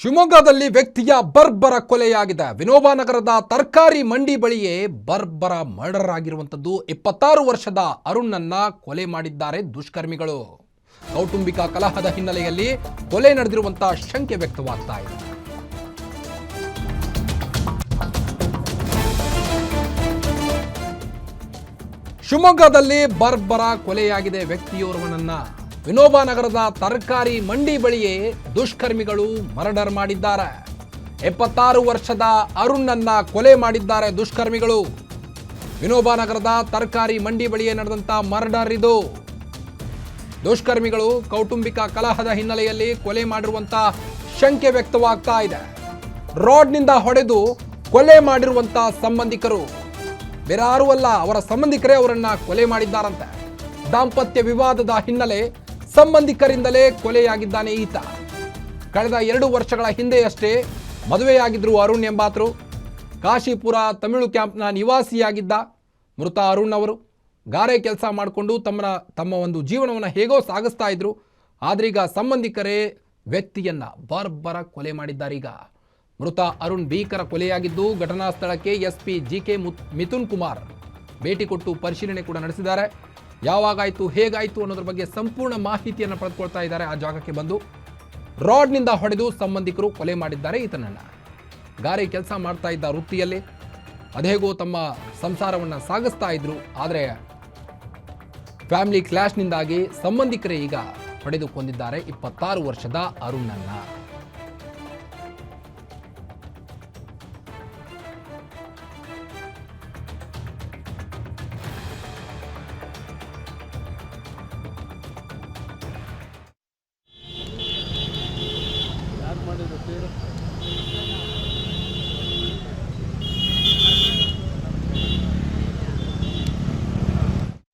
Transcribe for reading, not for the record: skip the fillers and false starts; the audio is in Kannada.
ಶಿವಮೊಗ್ಗದಲ್ಲಿ ವ್ಯಕ್ತಿಯ ಬರ್ಬರ ಕೊಲೆಯಾಗಿದೆ. ವಿನೋಬ ನಗರದ ತರಕಾರಿ ಮಂಡಿ ಬಳಿಯೇ ಬರ್ಬರ ಮರ್ಡರ್ ಆಗಿರುವಂತದ್ದು. 26 ವರ್ಷದ ಅರುಣ್ನನ್ನ ಕೊಲೆ ಮಾಡಿದ್ದಾರೆ ದುಷ್ಕರ್ಮಿಗಳು. ಕೌಟುಂಬಿಕ ಕಲಹದ ಹಿನ್ನೆಲೆಯಲ್ಲಿ ಕೊಲೆ ನಡೆದಿರುವಂತಹ ಶಂಕೆ ವ್ಯಕ್ತವಾಗ್ತಾ ಇದೆ. ಶಿವಮೊಗ್ಗದಲ್ಲಿ ಬರ್ಬರ ಕೊಲೆಯಾಗಿದೆ ವ್ಯಕ್ತಿಯೋರ್ವನನ್ನ. ವಿನೋಬ ನಗರದ ತರಕಾರಿ ಮಂಡಿ ಬಳಿಯೇ ದುಷ್ಕರ್ಮಿಗಳು ಮರ್ಡರ್ ಮಾಡಿದ್ದಾರೆ. 26 ವರ್ಷದ ಅರುಣ್ನನ್ನ ಕೊಲೆ ಮಾಡಿದ್ದಾರೆ ದುಷ್ಕರ್ಮಿಗಳು. ವಿನೋಬ ನಗರದ ತರಕಾರಿ ಮಂಡಿ ಬಳಿಯೇ ನಡೆದಂತ ಮರ್ಡರ್ ಇದು. ದುಷ್ಕರ್ಮಿಗಳು ಕೌಟುಂಬಿಕ ಕಲಹದ ಹಿನ್ನೆಲೆಯಲ್ಲಿ ಕೊಲೆ ಮಾಡಿರುವಂತ ಶಂಕೆ ವ್ಯಕ್ತವಾಗ್ತಾ ಇದೆ. ರಾಡ್ನಿಂದ ಹೊಡೆದು ಕೊಲೆ ಮಾಡಿರುವಂತ ಸಂಬಂಧಿಕರು ಬೇರೆ ಯಾರೂ ಅಲ್ಲ, ಅವರ ಸಂಬಂಧಿಕರೇ ಅವರನ್ನ ಕೊಲೆ ಮಾಡಿದ್ದಾರಂತೆ. ದಾಂಪತ್ಯ ವಿವಾದದ ಹಿನ್ನೆಲೆ ಸಂಬಂಧಿಕರಿಂದಲೇ ಕೊಲೆಯಾಗಿದ್ದಾನೆ ಈತ. ಕಳೆದ 2 ವರ್ಷಗಳ ಹಿಂದೆಯಷ್ಟೇ ಮದುವೆಯಾಗಿದ್ರು ಅರುಣ್ ಎಂಬಾತರು. ಕಾಶಿಪುರ ತಮಿಳು ಕ್ಯಾಂಪ್ನ ನಿವಾಸಿಯಾಗಿದ್ದ ಮೃತ ಅರುಣ್ ಅವರು ಗಾರೆ ಕೆಲಸ ಮಾಡಿಕೊಂಡು ತಮ್ಮ ಒಂದು ಜೀವನವನ್ನು ಹೇಗೋ ಸಾಗಿಸ್ತಾ ಇದ್ರು. ಆದ್ರೀಗ ಸಂಬಂಧಿಕರೇ ವ್ಯಕ್ತಿಯನ್ನ ಬರ್ಬರ ಕೊಲೆ ಮಾಡಿದ್ದಾರೀಗ. ಮೃತ ಅರುಣ್ ಭೀಕರ ಕೊಲೆಯಾಗಿದ್ದು ಘಟನಾ ಸ್ಥಳಕ್ಕೆ ಎಸ್ಪಿ ಜಿಕೆ ಮಿಥುನ್ ಕುಮಾರ್ ಭೇಟಿ ಕೊಟ್ಟು ಪರಿಶೀಲನೆ ಕೂಡ ನಡೆಸಿದ್ದಾರೆ. ಯಾವಾಗಾಯ್ತು, ಹೇಗಾಯ್ತು ಅನ್ನೋದ್ರ ಬಗ್ಗೆ ಸಂಪೂರ್ಣ ಮಾಹಿತಿಯನ್ನು ಪಡೆದುಕೊಳ್ತಾ ಇದ್ದಾರೆ. ಆ ಜಾಗಕ್ಕೆ ಬಂದು ರಾಡ್ನಿಂದ ಹೊಡೆದು ಸಂಬಂಧಿಕರು ಕೊಲೆ ಮಾಡಿದ್ದಾರೆ ಈತನನ್ನ. ಗಾರೆ ಕೆಲಸ ಮಾಡ್ತಾ ಇದ್ದ ವೃತ್ತಿಯಲ್ಲಿ ಅದೇಗೋ ತಮ್ಮ ಸಂಸಾರವನ್ನು ಸಾಗಿಸ್ತಾ ಇದ್ರು. ಆದರೆ ಫ್ಯಾಮಿಲಿ ಕ್ಲಾಶ್ನಿಂದಾಗಿ ಸಂಬಂಧಿಕರೇ ಈಗ ಹೊಡೆದು ಕೊಂದಿದ್ದಾರೆ 26 ವರ್ಷದ ಅರುಣನ್ನ.